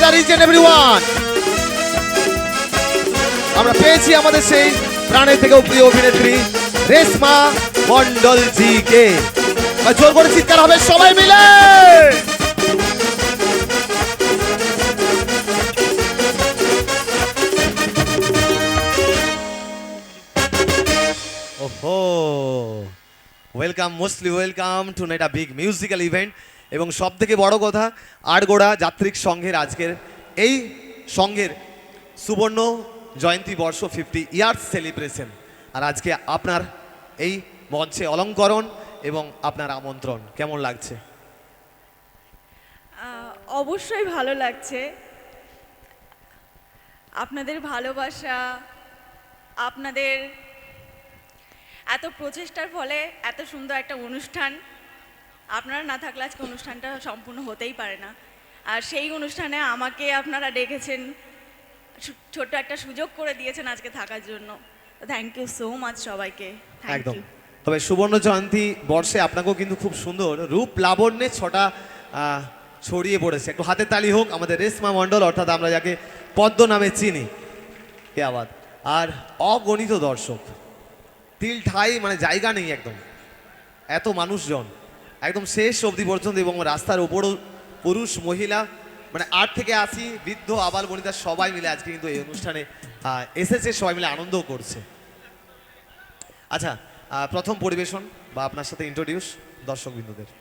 Together each and everyone. আমরা পেয়েছি আমাদের সেই প্রাণের থেকেও প্রিয় অভিনেত্রী রেশমা মন্ডল জি কে। জোর করে চিৎকার হবে সবাই মিলে। ওহো, ওয়েলকাম, মোস্টলি ওয়েলকাম টু এটা বিগ মিউজিক্যাল ইভেন্ট। এবং সব থেকে বড় কথা, আড়গোড়া যাত্রিক সংঘের আজকের এই সংঘের সুবর্ণ জয়ন্তী বর্ষ 50 ইয়ার্স সেলিব্রেশন। আর আজকে আপনার এই মঞ্চে অলঙ্করণ এবং আপনার আমন্ত্রণ কেমন লাগছে? অবশ্যই ভালো লাগছে। আপনাদের ভালোবাসা, আপনাদের এত প্রচেষ্টার ফলে এত সুন্দর একটা অনুষ্ঠান, আপনারা না থাকলে আজকে অনুষ্ঠানটা সম্পূর্ণ হতেই পারে না। আর সেই অনুষ্ঠানে আমাকে আপনারা ডেকেছেন, ছোট্ট একটা সুযোগ করে দিয়েছেন আজকে থাকার জন্য। থ্যাংক ইউ সো মাচ সবাইকে। একদম। তবে সুবর্ণ জয়ন্তী বর্ষে আপনাকেও কিন্তু খুব সুন্দর রূপ লাবণ্যে ছটা ছড়িয়ে পড়েছে। একটু হাতের তালি হোক আমাদের রেশমা মণ্ডল, অর্থাৎ আমরা যাকে পদ্ম নামে চিনি। কে আবার, আর অগণিত দর্শক, তিল ঠাই মানে জায়গা নেই একদম, এত মানুষজন একদম শেষ অবধি পর্যন্ত। এবং রাস্তার উপরও পুরুষ মহিলা মানে 8 থেকে 80 বৃদ্ধ আবাল বনিতা সবাই মিলে আজকে কিন্তু এই অনুষ্ঠানে এসেছে, সবাই মিলে আনন্দও করছে। আচ্ছা, প্রথম পরিবেশন বা আপনার সাথে ইন্ট্রোডিউস দর্শকবৃন্দদের।